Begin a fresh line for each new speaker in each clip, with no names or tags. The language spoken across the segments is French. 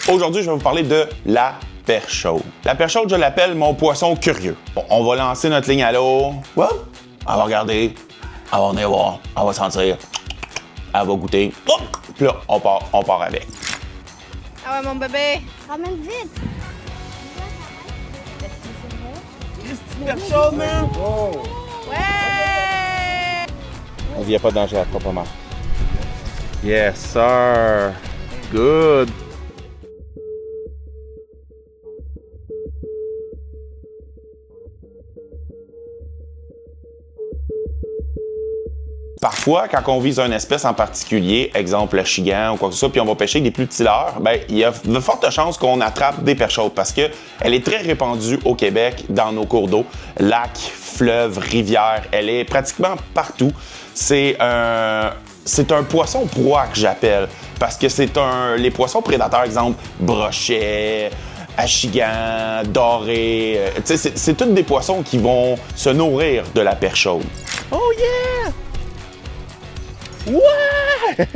Aujourd'hui, je vais vous parler de la perche chaude. La perche chaude, je l'appelle mon poisson curieux. Bon, on va lancer notre ligne à l'eau. Elle va regarder, elle va venir voir, elle va sentir, elle va goûter. Hop! Puis là, on part avec.
Ah ouais, mon bébé!
Ramène vite!
Perche chaude, man!
Ouais!
Il n'y a pas de danger à proprement. Yes, sir! Good! Parfois, quand on vise une espèce en particulier, exemple le chigan ou quoi que ce soit, puis on va pêcher avec des plus petits leurres, ben il y a de fortes chances qu'on attrape des perches chaudes parce qu'elle est très répandue au Québec dans nos cours d'eau, lacs, fleuves, rivières. Elle est pratiquement partout. C'est un poisson proie que j'appelle parce que les poissons prédateurs, exemple brochet, achigan, doré, c'est tous des poissons qui vont se nourrir de la perche chaude. Oh yeah! Ouais!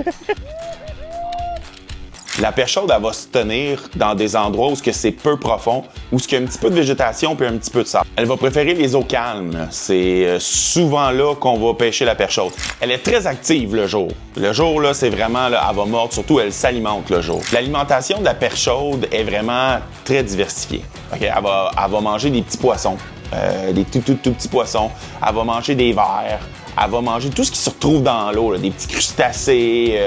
La perche chaude, elle va se tenir dans des endroits où c'est peu profond, où il y a un petit peu de végétation puis un petit peu de sable. Elle va préférer les eaux calmes. C'est souvent là qu'on va pêcher la perche chaude. Elle est très active le jour. Le jour, là, c'est vraiment, là, elle va mordre, surtout elle s'alimente le jour. L'alimentation de la perche chaude est vraiment très diversifiée. Okay? Elle va manger des petits poissons, des tout petits poissons. Elle va manger des vers. Elle va manger tout ce qui se retrouve dans l'eau, des petits crustacés,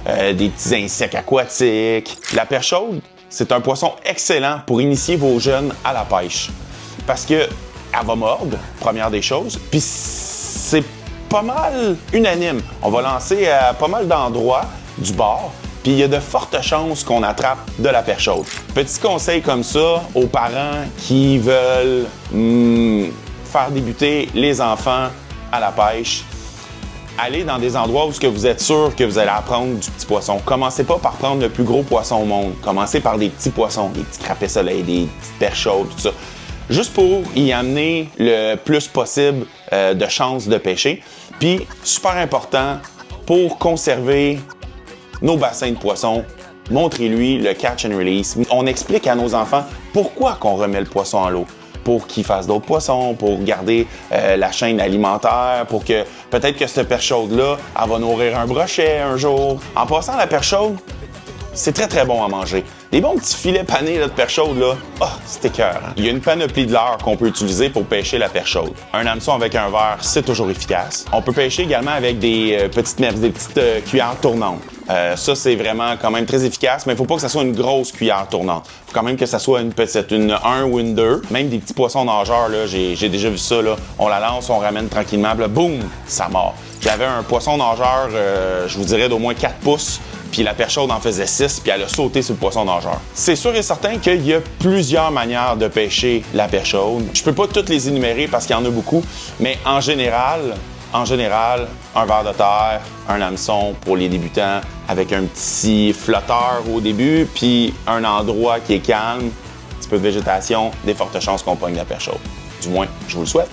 des petits insectes aquatiques. La perche chaude, c'est un poisson excellent pour initier vos jeunes à la pêche. Parce que elle va mordre, première des choses, puis c'est pas mal unanime. On va lancer à pas mal d'endroits du bord, puis il y a de fortes chances qu'on attrape de la perche chaude. Petit conseil comme ça aux parents qui veulent faire débuter les enfants à la pêche, allez dans des endroits où vous êtes sûr que vous allez apprendre du petit poisson. Commencez pas par prendre le plus gros poisson au monde. Commencez par des petits poissons, des petits crapets soleil, des petites perches chaudes, tout ça. Juste pour y amener le plus possible de chances de pêcher. Puis, super important, pour conserver nos bassins de poissons, montrez-lui le catch and release. On explique à nos enfants pourquoi qu'on remet le poisson à l'eau. Pour qu'ils fassent d'autres poissons, pour garder la chaîne alimentaire, pour que peut-être que cette perche chaude-là, elle va nourrir un brochet un jour. En passant, la perche chaude, c'est très très bon à manger. Des bons petits filets panés là, de perche chaude, là, c'est écœurant. Il y a une panoplie de leurres qu'on peut utiliser pour pêcher la perche chaude. Un hameçon avec un verre, c'est toujours efficace. On peut pêcher également avec des petites cuillères tournantes. Ça, c'est vraiment quand même très efficace, mais il ne faut pas que ça soit une grosse cuillère tournante. Il faut quand même que ça soit une 1 ou une 2. Même des petits poissons nageurs, là, j'ai déjà vu ça. Là. On la lance, on ramène tranquillement, puis là, boum, ça mord. J'avais un poisson nageur, je vous dirais d'au moins 4 pouces, puis la perche chaude en faisait 6, puis elle a sauté sur le poisson nageur. C'est sûr et certain qu'il y a plusieurs manières de pêcher la perche chaude. Je peux pas toutes les énumérer parce qu'il y en a beaucoup, mais en général, un ver de terre, un hameçon pour les débutants avec un petit flotteur au début, puis un endroit qui est calme, un petit peu de végétation, des fortes chances qu'on pogne la perche chaude. Du moins, je vous le souhaite.